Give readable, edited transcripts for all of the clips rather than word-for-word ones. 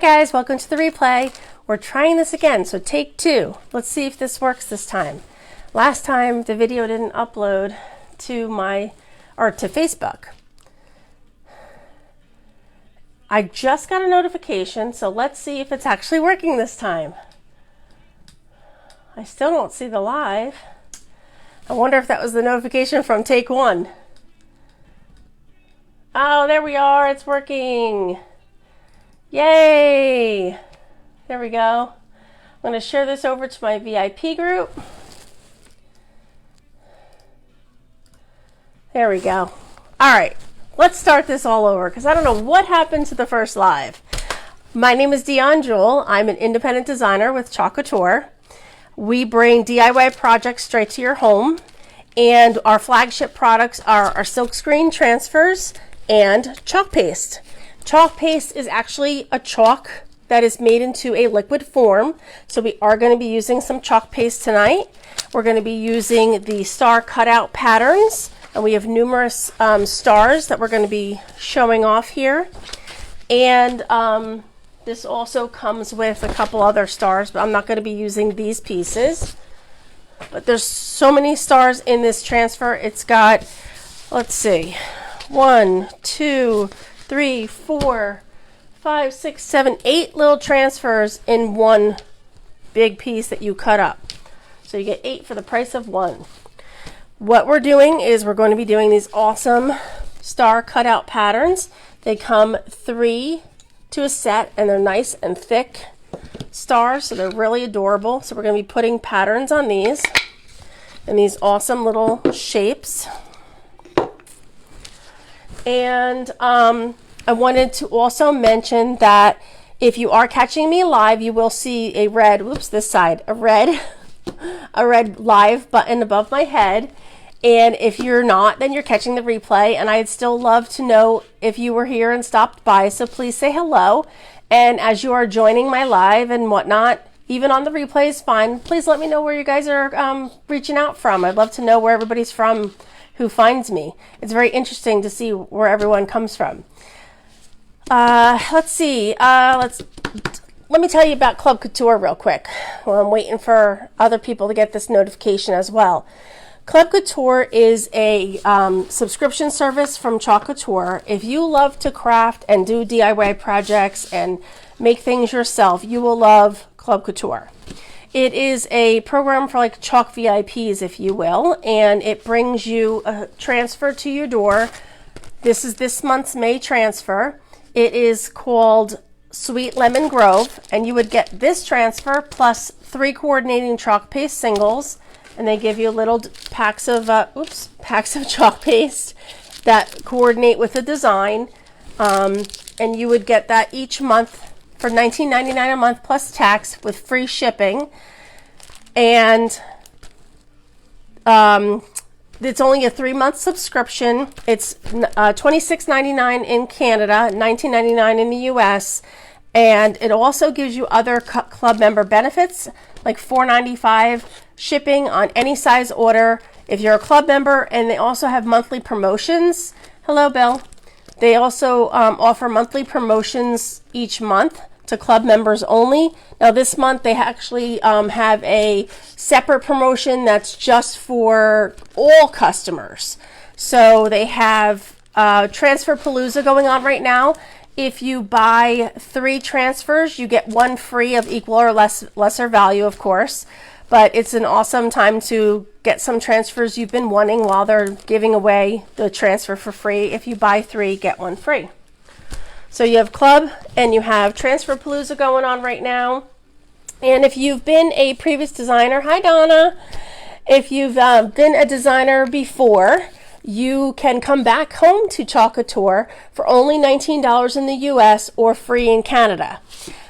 guys, welcome to the replay. We're trying this again, so take two. Let's see if this works this time. Last time the video didn't upload to to Facebook. I just got a notification, so let's see if it's actually working this time. I still don't see the live. I wonder if that was the notification from take one. Oh, there we are, it's working. Yay! There we go. I'm going to share this over to my VIP group. There we go. All right, let's start this all over because I don't know what happened to the first live. My name is Dion Jewell. I'm an independent designer with Chalk Couture. We bring DIY projects straight to your home, and our flagship products are our silkscreen transfers and chalk paste. Chalk paste is actually a chalk that is made into a liquid form. So we are going to be using some chalk paste tonight. We're going to be using the star cutout patterns, and we have numerous stars that we're going to be showing off here. And this also comes with a couple other stars, but I'm not going to be using these pieces. But there's so many stars in this transfer. It's got, let's see, 1, 2, 3, 4, 5, 6, 7, 8 little transfers in one big piece that you cut up. So you get 8 for the price of 1. What we're doing is we're going to be doing these awesome star cutout patterns. They come 3 to a set, and they're nice and thick stars, so they're really adorable. So we're going to be putting patterns on these and these awesome little shapes. And I wanted to also mention that if you are catching me live, you will see a red, whoops, this side, a red live button above my head. And if you're not, then you're catching the replay, and I'd still love to know if you were here and stopped by, so please say hello. And as you are joining my live and whatnot, even on the replay is fine, please let me know where you guys are reaching out from. I'd love to know where everybody's from who finds me. It's very interesting to see where everyone comes from. Let's see. Let me tell you about Club Couture real quick. Well, I'm waiting for other people to get this notification as well. Club Couture is a subscription service from Chalk Couture. If you love to craft and do DIY projects and make things yourself, you will love Club Couture. It is a program for like Chalk VIPs, if you will, and it brings you a transfer to your door. This is this month's May transfer. It is called Sweet Lemon Grove, and you would get this transfer plus 3 coordinating chalk paste singles, and they give you little packs of chalk paste that coordinate with the design, and you would get that each month for $19.99 a month plus tax with free shipping. And it's only a 3-month subscription. It's $26.99 in Canada, $19.99 in the US, and it also gives you other club member benefits like $4.95 shipping on any size order if you're a club member, and they also have monthly promotions. Hello, Bill. They also offer monthly promotions each month to club members only. Now this month they actually have a separate promotion that's just for all customers. So they have Transfer Palooza going on right now. If you buy 3 transfers, you get 1 free of equal or lesser value, of course. But it's an awesome time to get some transfers you've been wanting while they're giving away the transfer for free. If you buy 3, get 1 free. So you have Club and you have Transfer Palooza going on right now. And if you've been a previous designer, hi Donna, if you've been a designer before, you can come back home to Chalk Couture for only $19 in the US or free in Canada.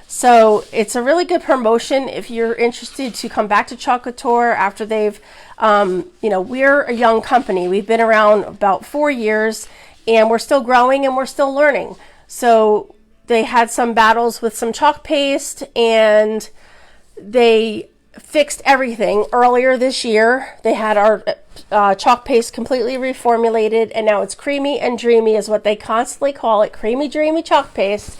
So it's a really good promotion if you're interested to come back to Chalk Couture after they've, we're a young company. We've been around about 4 years, and we're still growing and we're still learning. So they had some battles with some chalk paste, and they fixed everything earlier this year. They had our chalk paste completely reformulated, and now it's creamy and dreamy is what they constantly call it, creamy dreamy chalk paste.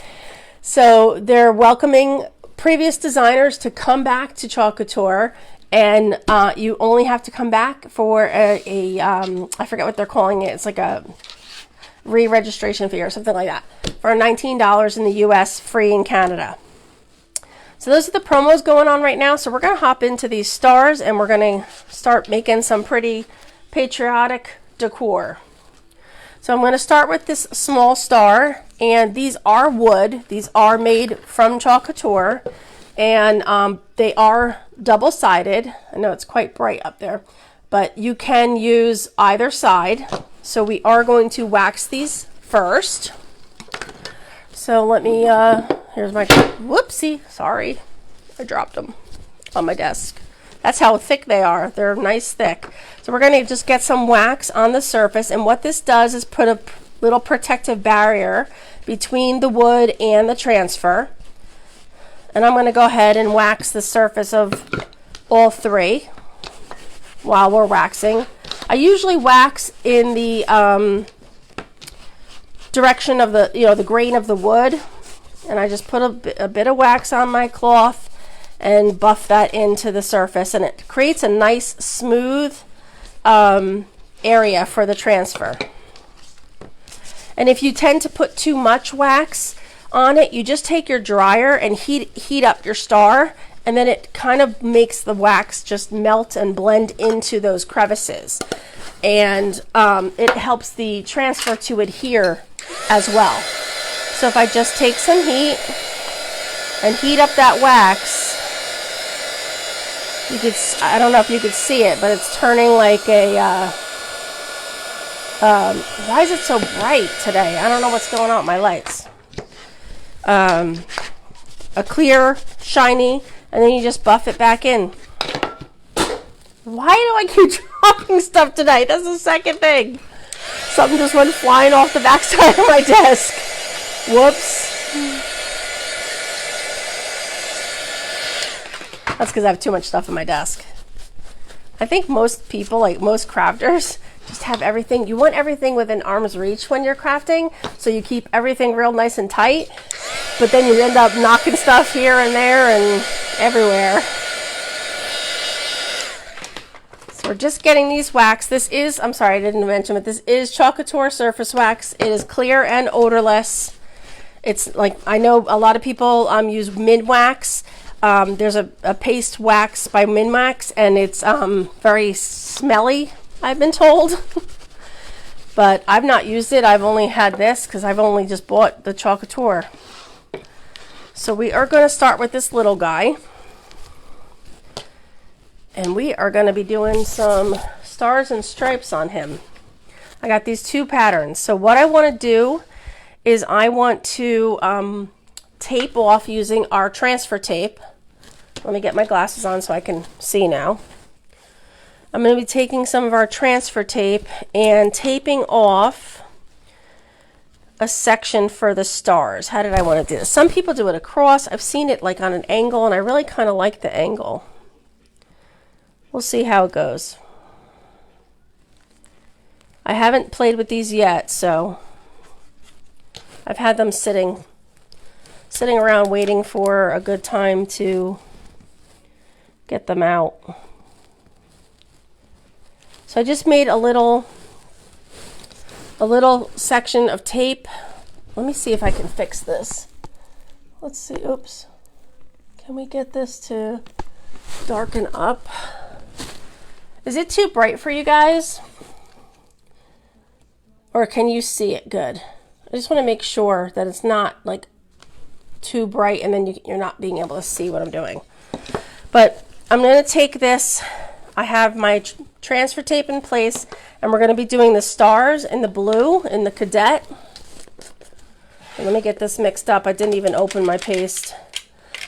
So they're welcoming previous designers to come back to Chalk Couture, and you only have to come back for I forget what they're calling it. It's like a re-registration fee or something like that for $19 in the US, free in Canada. So those are the promos going on right now. So we're going to hop into these stars and we're going to start making some pretty patriotic decor. So I'm going to start with this small star, and these are wood. These are made from Chalk Couture, and they are double-sided. I know it's quite bright up there, but you can use either side. So we are going to wax these first. So let me, here's my, whoopsie, sorry, I dropped them on my desk. That's how thick they are. They're nice thick. So we're going to just get some wax on the surface, and what this does is put a little protective barrier between the wood and the transfer. And I'm going to go ahead and wax the surface of all three while we're waxing. I usually wax in the direction of the, the grain of the wood, and I just put a bit of wax on my cloth and buff that into the surface, and it creates a nice smooth area for the transfer. And if you tend to put too much wax on it, you just take your dryer and heat up your star, and then it kind of makes the wax just melt and blend into those crevices, and it helps the transfer to adhere as well. So if I just take some heat and heat up that wax, you could, I don't know if you could see it, but it's turning like a why is it so bright today? I don't know what's going on with my lights. A clear, shiny, and then you just buff it back in. Why do I keep dropping stuff tonight? That's the second thing. Something just went flying off the backside of my desk. Whoops. That's because I have too much stuff on my desk. I think most people, like most crafters, just have everything. You want everything within arm's reach when you're crafting, so you keep everything real nice and tight, but then you end up knocking stuff here and there and everywhere. So we're just getting these wax. This is, I'm sorry, I didn't mention, but this is Chalk Couture surface wax. It is clear and odorless. It's like, I know a lot of people use Min Wax. There's a paste wax by Min Wax, and it's very smelly, I've been told. But I've not used it. I've only had this because I've only just bought the Chalk Couture. So we are going to start with this little guy, and we are going to be doing some stars and stripes on him. I got these two patterns. So what I want to do is I want to tape off using our transfer tape. Let me get my glasses on so I can see now. I'm going to be taking some of our transfer tape and taping off a section for the stars. How did I want to do this? Some people do it across. I've seen it like on an angle, and I really kind of like the angle. We'll see how it goes. I haven't played with these yet, so I've had them sitting around waiting for a good time to get them out. So I just made a little section of tape. Let me see if I can fix this. Let's see. Oops. Can we get this to darken up? Is it too bright for you guys? Or can you see it good? I just want to make sure that it's not like too bright and then you're not being able to see what I'm doing. But I'm going to take this. I have my transfer tape in place, and we're going to be doing the stars in the blue in the cadet. And let me get this mixed up. I didn't even open my paste.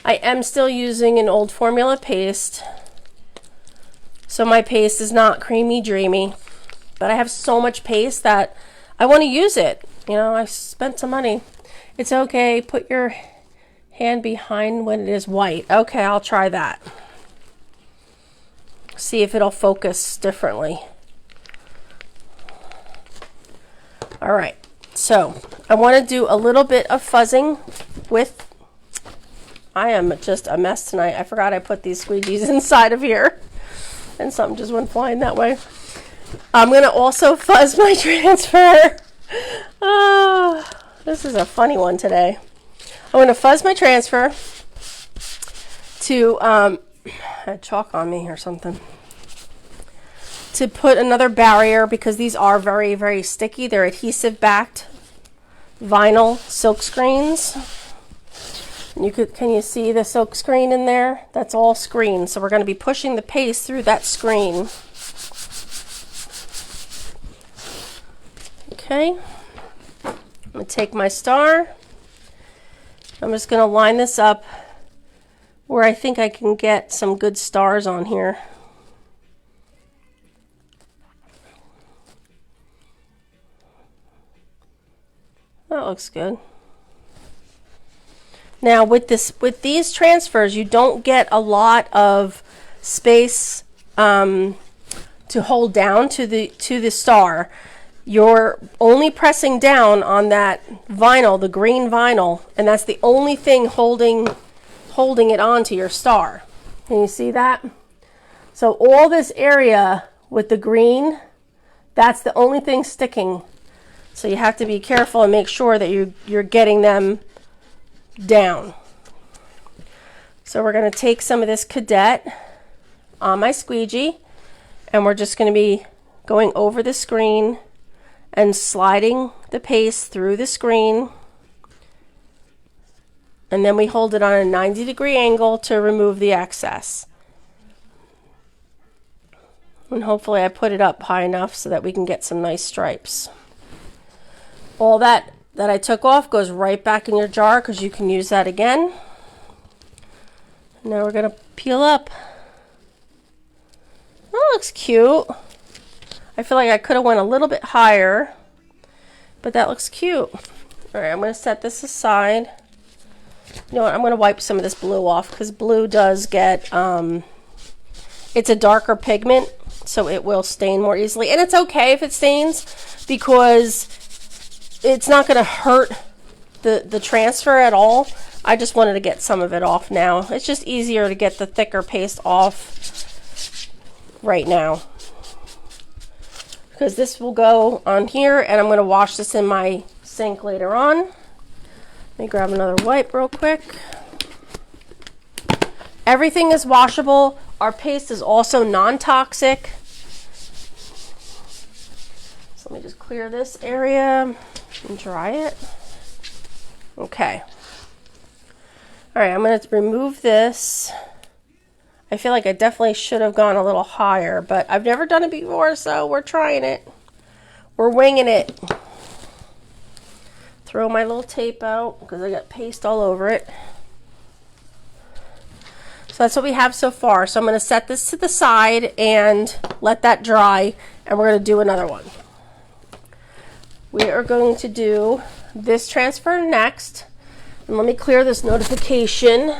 I am still using an old formula paste, so my paste is not creamy dreamy, but I have so much paste that I want to use it. You know, I spent some money. It's okay. Put your hand behind when it is white. Okay, I'll try that. See if it'll focus differently. All right, so I want to do a little bit of fuzzing with, I am just a mess tonight. I forgot I put these squeegees inside of here and something just went flying that way. I'm going to also fuzz my transfer. Oh, this is a funny one today. I'm going to fuzz my transfer to, I had chalk on me or something, to put another barrier because these are very, very sticky. They're adhesive backed vinyl silk screens. Can you see the silk screen in there? That's all screen. So we're going to be pushing the paste through that screen. Okay. I'm going to take my star. I'm just going to line this up where I think I can get some good stars on here. That looks good. Now with these transfers, you don't get a lot of space to hold down to the star. You're only pressing down on that vinyl, the green vinyl, and that's the only thing holding it onto your star. Can you see that? So all this area with the green, that's the only thing sticking. So you have to be careful and make sure that you're getting them down. So we're going to take some of this cadet on my squeegee, and we're just going to be going over the screen and sliding the paste through the screen, and then we hold it on a 90-degree angle to remove the excess. And hopefully I put it up high enough so that we can get some nice stripes. All that I took off goes right back in your jar because you can use that again. Now we're going to peel up. That looks cute. I feel like I could have went a little bit higher, but that looks cute. All right, I'm going to set this aside. You know what, I'm going to wipe some of this blue off because blue does get, it's a darker pigment, so it will stain more easily. And it's okay if it stains because it's not going to hurt the transfer at all. I just wanted to get some of it off now. It's just easier to get the thicker paste off right now, because this will go on here and I'm going to wash this in my sink later on. Let me grab another wipe real quick. Everything is washable. Our paste is also non-toxic. So let me just clear this area and dry it. Okay. All right, I'm going to remove this. I feel like I definitely should have gone a little higher, but I've never done it before, so we're trying it. We're winging it. Throw my little tape out because I got paste all over it. So that's what we have so far. So I'm going to set this to the side and let that dry, and we're going to do another one. We are going to do this transfer next. And let me clear this notification.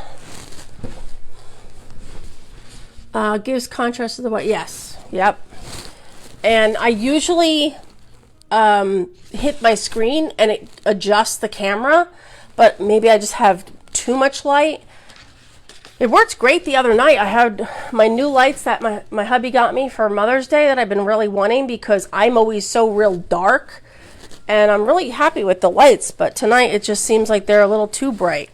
Gives contrast to the white. Yes. Yep. And I usually hit my screen and it adjusts the camera, but maybe I just have too much light. It worked great the other night. I had my new lights that my hubby got me for Mother's Day that I've been really wanting because I'm always so real dark, and I'm really happy with the lights, but tonight it just seems like they're a little too bright.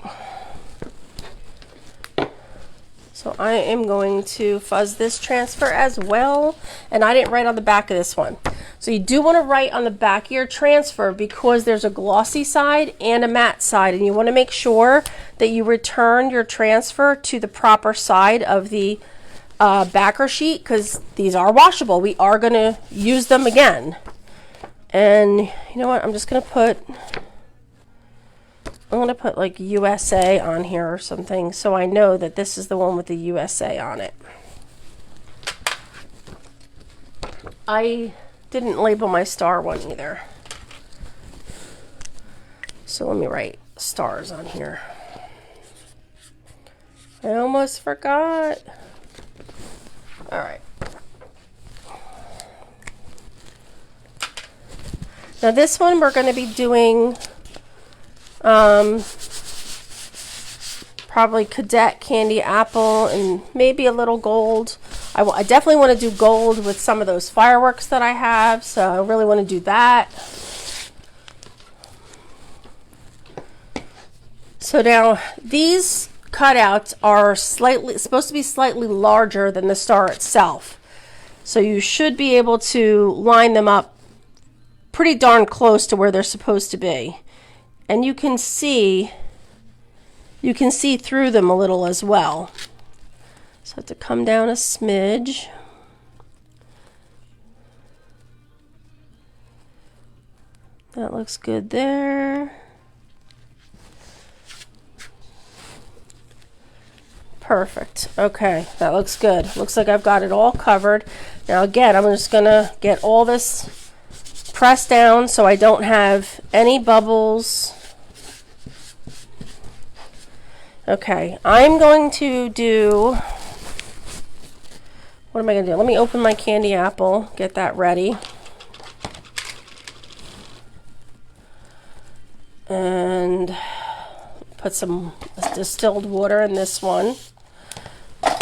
So I am going to fuzz this transfer as well, and I didn't write on the back of this one. So you do want to write on the back of your transfer because there's a glossy side and a matte side, and you want to make sure that you return your transfer to the proper side of the backer sheet because these are washable. We are going to use them again. And you know what? I'm going to put like USA on here or something so I know that this is the one with the USA on it. I didn't label my star one either. So let me write stars on here. I almost forgot. All right. Now this one we're going to be doing Probably cadet candy apple and maybe a little gold. I definitely want to do gold with some of those fireworks that I have, so I really want to do that. So now these cutouts are supposed to be slightly larger than the star itself. So you should be able to line them up pretty darn close to where they're supposed to be. And you can see through them a little as well. So I have to come down a smidge. That looks good there. Perfect. Okay, that looks good. Looks like I've got it all covered. Now again, I'm just gonna get all this pressed down so I don't have any bubbles. Okay, I'm going to do, what am I going to do? Let me open my candy apple, get that ready. And put some distilled water in this one.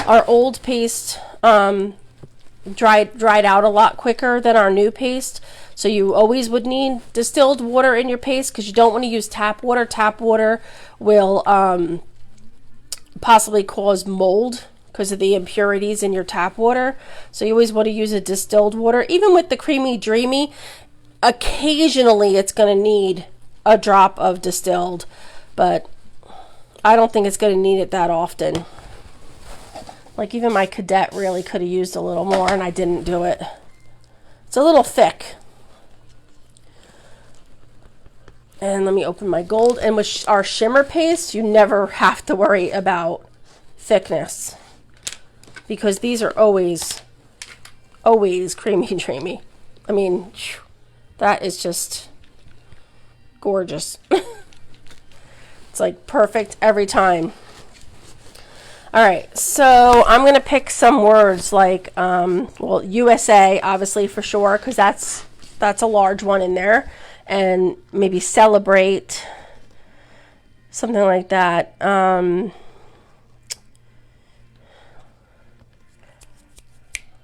Our old paste dried out a lot quicker than our new paste. So you always would need distilled water in your paste because you don't want to use tap water. Tap water will possibly cause mold because of the impurities in your tap water. So you always want to use a distilled water. Even with the Creamy Dreamy, occasionally it's going to need a drop of distilled, but I don't think it's going to need it that often. Like even my cadet really could have used a little more and I didn't do it. It's a little thick. And let me open my gold. And with our shimmer paste, you never have to worry about thickness because these are always Creamy Dreamy. I mean, that is just gorgeous. It's like perfect every time. All right, so I'm going to pick some words like, well, USA, obviously, for sure, because that's a large one in there. And maybe celebrate, something like that.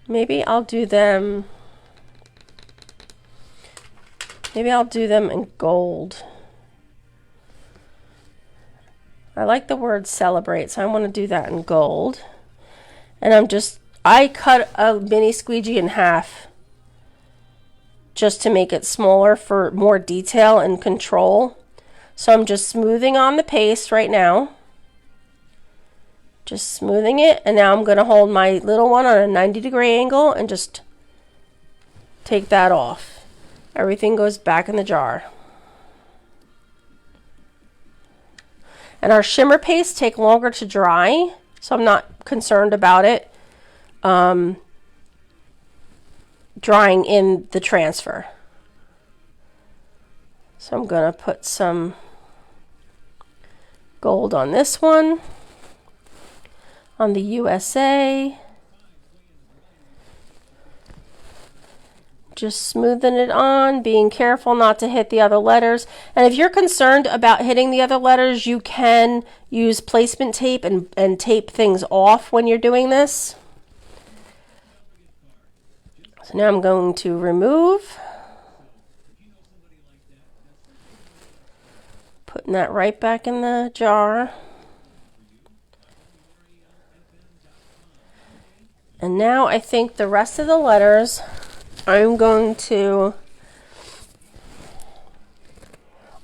Maybe I'll do them in gold. I like the word celebrate, so I want to do that in gold. And I cut a mini squeegee in half just to make it smaller for more detail and control. So I'm just smoothing on the paste right now. Just smoothing it, and now I'm going to hold my little one on a 90-degree angle and just take that off. Everything goes back in the jar. And our shimmer paste take longer to dry, so I'm not concerned about it drying in the transfer. So I'm going to put some gold on this one, on the USA. Just smoothing it on, being careful not to hit the other letters. And if you're concerned about hitting the other letters, you can use placement tape and tape things off when you're doing this. So now I'm going to remove. Putting that right back in the jar. And now I think the rest of the letters, I'm going to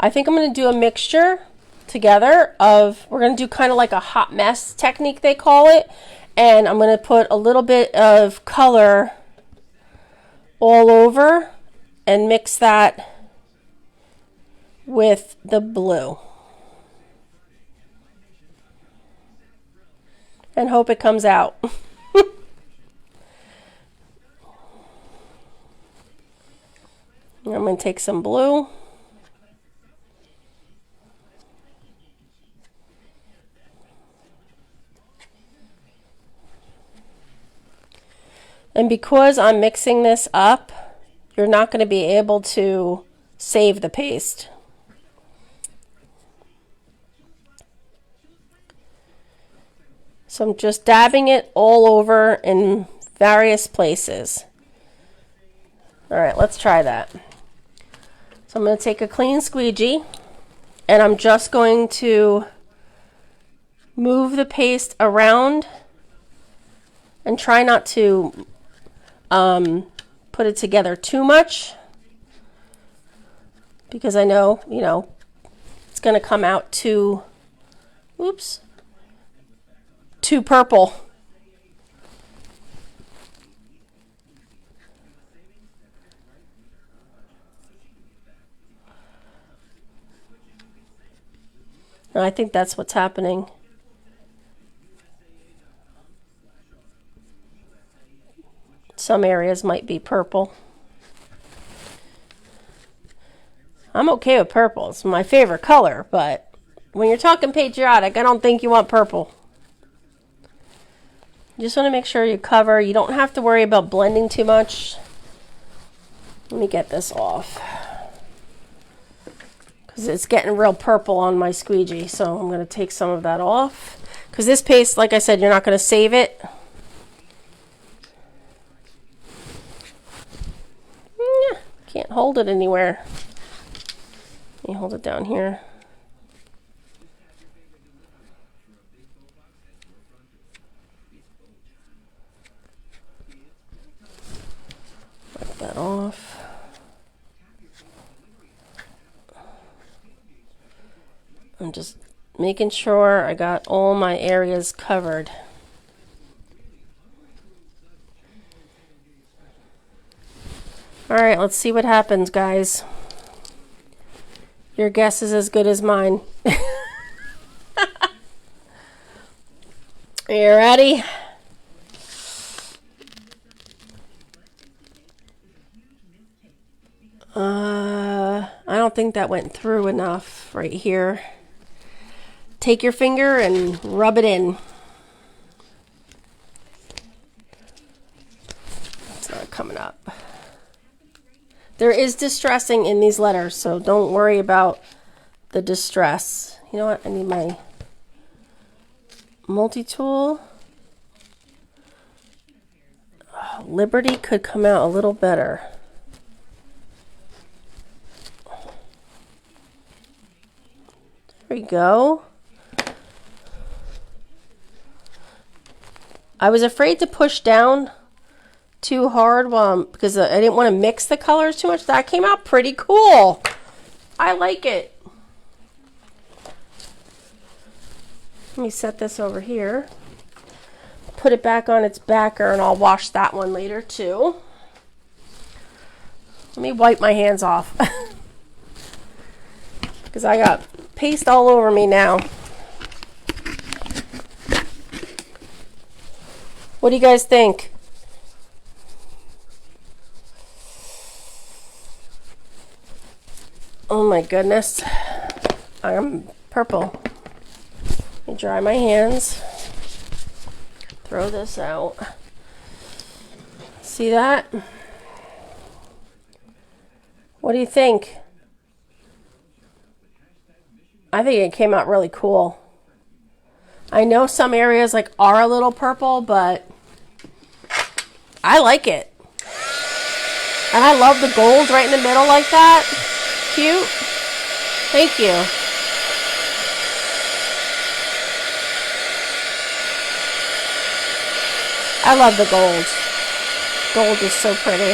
do a mixture together of, we're going to do kind of like a hot mess technique, they call it. And I'm going to put a little bit of color all over and mix that with the blue. And hope it comes out. I'm going to take some blue. And because I'm mixing this up, you're not going to be able to save the paste. So I'm just dabbing it all over in various places. All right, let's try that. So I'm going to take a clean squeegee and I'm just going to move the paste around and try not to put it together too much, because I know, it's going to come out too, too purple. And I think that's what's happening. Some areas might be purple. I'm okay with purple. It's my favorite color, but when you're talking patriotic, I don't think you want purple. You just want to make sure you cover. You don't have to worry about blending too much. Let me get this off, because it's getting real purple on my squeegee. So I'm going to take some of that off, because this paste, like I said, you're not going to save it. Can't hold it anywhere. Let me hold it down here. Wipe that off. I'm just making sure I got all my areas covered. All right, let's see what happens, guys. Your guess is as good as mine. Are you ready? I don't think that went through enough right here. Take your finger and rub it in. It's not coming up. There is distressing in these letters, so don't worry about the distress. You know what? I need my multi-tool. Oh, Liberty could come out a little better. There we go. I was afraid to push down too hard because I didn't want to mix the colors too much. That came out pretty cool. I like it. Let me set this over here. Put it back on its backer, and I'll wash that one later too. Let me wipe my hands off because I got paste all over me now. What do you guys think? Oh my goodness, I'm purple. Let me dry my hands. Throw this out. See that? What do you think? I think it came out really cool. I know some areas are a little purple, but I like it. And I love the gold right in the middle like that. Cute. Thank you. I love the gold. Gold is so pretty.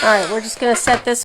All right, we're just going to set this